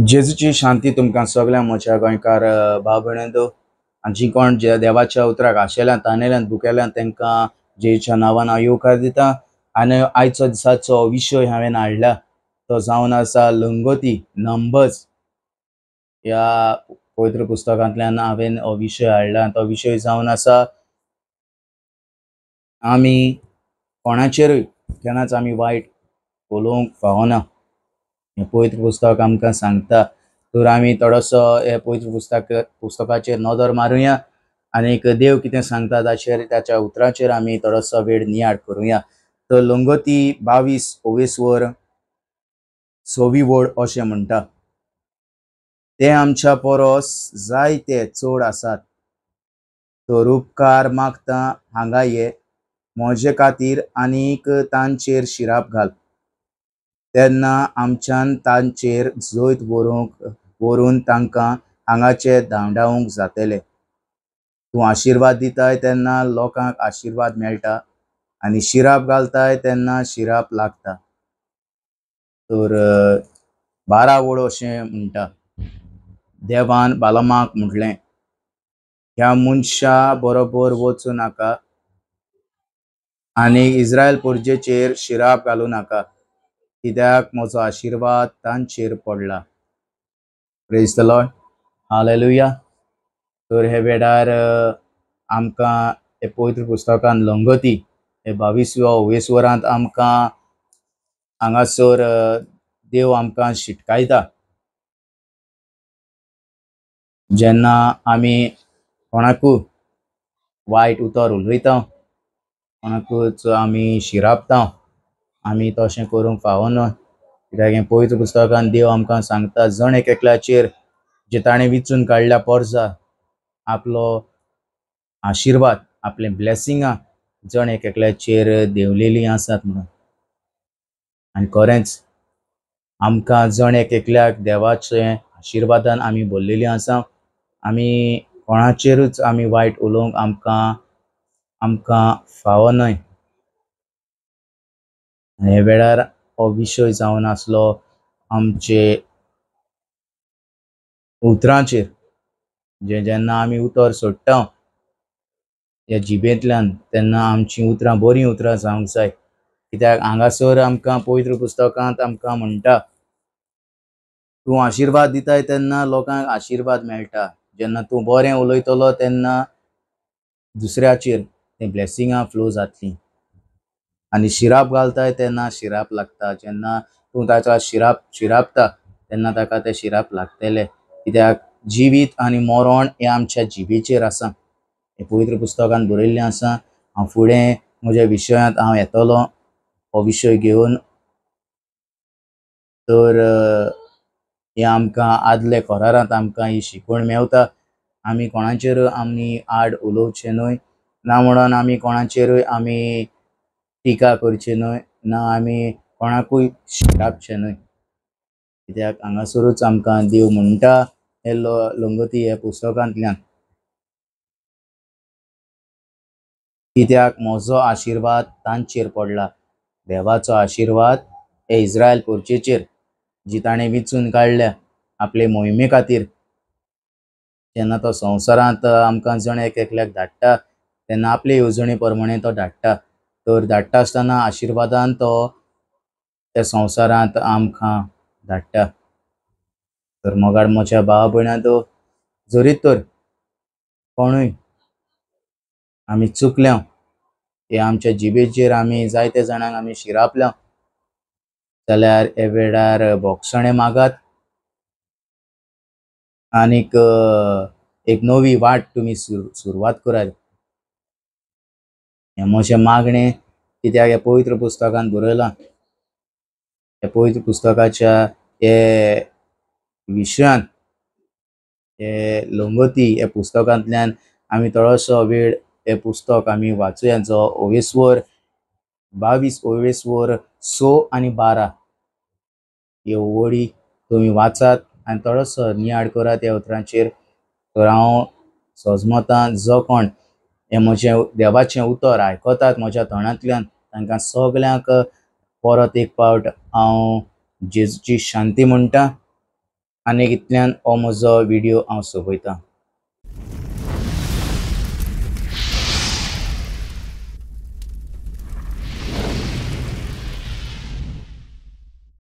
जेजूची शांती तुमकां सगळ्या म्हज्या गोंयकार भाव भयणींनो आनी कोण जे देवाच्या उतराक आशेल्यान ताणेल्यान भुकेल्यान तांकां जेजूच्या नांवान हांव येवकार दिता। आनी आयचो दिसाचो विशय हांवें हाडला तो जावन आसा लंगोती नंबर्स ह्या पवित्र पुस्तकांतल्यान हांवें हो विशय हाडला। तो विशय जावन आसा आमी कोणाचेरूय केन्नाच आमी वायट उलोवंक फावना हे पवित्र पुस्तक आमकां सांगता। तर आमी थोडोसो हे पवित्र पुस्तकाचेर नदर मारुया आनी देव कितें सांगता ताचेर त्याच्या उतराचेर आमी थोडोसो वेळ नियाळ करुया। तर लंगोती 22:24 6वी वड अशें म्हणटा, ते आमच्या परस जायते चड आसात, तर उपकार मागता हांगा ये म्हजे खातीर आनीक तांचेर शिराप घाल, तेन्ना आमच्यान तांचेर जैत व्हरून तांकां हांगाचे धांवडावंक जातले। तूं आशिर्वाद दिताय तेन्ना लोकांक आशिर्वाद मेळटा आनी शिराप घालताय तेन्ना शिराप लागता। तर 12 वड अशें म्हणटा, देवान बालामाक म्हटलें, ह्या मनशा बरोबर वचूं नाका आनी इस्रायल परजेचेर शिराप घालूं नाका, कित्याक म्हजो आशिर्वाद तांचेर पडला। Praise the Lord, hallelujah. तर हे वेळार आमकां हे पवित्र पुस्तकान लंगोती हे 22व्या वरांत आमकां हांगासर देव आमकां शिटकायता, जेन्ना आमी कोणाकूय वायट उतर उलयता, कोणाकूच आमी शिरापता, आमी तशें करूंक फावना। कित्याक हे पवित्र पुस्तकान देव आमकां सांगता, जण एकल्याचेर जे ताणें विचून काडल्या पोरजा आपलो आशिर्वाद आपले ब्लेसिंगां जण एकल्याचेर देंवलेलीं आसात म्हणून। आनी खरेंच आमकां जण एकल्याक देवाचे आशिर्वादान आमी भरलेलीं आसा। आमी कोणाचेरूच आमी वायट उलोवंक आमकां फावनाय। हे वेळार हो विशय जावन आसलो आमचे उतरांचेर, जेन्ना आमी उतर सोडटा ह्या जिबेंतल्यान तेन्ना आमची उतरां बरीं उतरां जावंक जाय। कित्याक हांगासर आमकां पवित्र पुस्तकांत आमकां म्हणटा, तूं आशिर्वाद दिताय तेन्ना लोकांक आशिर्वाद मेळटा, जेन्ना तूं बरें उलयतलो तेन्ना दुसऱ्याचेर तें ब्लेसिंगां फ्लो जातलीं, आनी शिराप घालताय तेन्ना शिराप लागता, जेन्ना तूं ताका शिरापता तेन्ना ताका ते शिराप लागतले। कित्याक जिवीत आनी मरण हे आमच्या जिबेचेर आसा, हे पवित्र पुस्तकान बरयल्लें आसा। हांव फुडें म्हज्या विशयांत हांव येतलो हो विशय घेवन। तर हे आमकां आदले करारांत आमकां ही शिकवण मेवता, आमी कोणाचेर आमी आड उलोवचें न्हय, ना म्हणून आमी कोणाचेरूय आमी टिका करची न्हय, ना आमी कोणाकूय शिरापचें न्हय। कित्याक हांगासरूच आमकां देव म्हणटा हे लंगोती हे पुस्तकांतल्यान, कित्याक म्हजो आशिर्वाद तांचेर पडला। देवाचो आशिर्वाद हे इस्रायल परजेचेर जी ताणें विचून काडल्या आपले मोहिमे खातीर। जेन्ना तो संवसारांत आमकां जण एकल्याक धाडटा तेन्ना आपले येवजणे प्रमाणे तो धाडटा, तर धाडटा आसतना आशिर्वादान तो त्या संवसारांत आमकां धाडटा। तर मोगाळ म्हज्या भाव भयणांनो, जरी तर कोणूय आमी चुकल्या, हे आमच्या जिबेचेर आमी जायते जाणांक आमी शिरापल्या, जाल्यार हे वेळार भोगसणे मागात आनीक एक नवी वाट तुमी सुरवात करात। हे म्हजें मागणें, कित्याक हे पवित्र पुस्तकान बरयलां। हे पवित्र पुस्तकाच्या हे विशयान हे लंगोती हे पुस्तकांतल्यान आमी थोडोसो वेळ हे पुस्तक आमी वाचुया, जो 22 6 आनी 12 ह्यो वडी तुमी वाचात आनी थोडोसो नियाळ करात ह्या उतरांचेर। तर हांव सोजमतां जो कोण हे म्हजें देवाचें उतर आयकतात म्हज्या तोंडांतल्यान तांकां सगल्यांक परत एक फावट हांव जेजूची शांती म्हणटा आनीक इतल्यान हो म्हजो व्हिडिओ हांव सोंपयतां.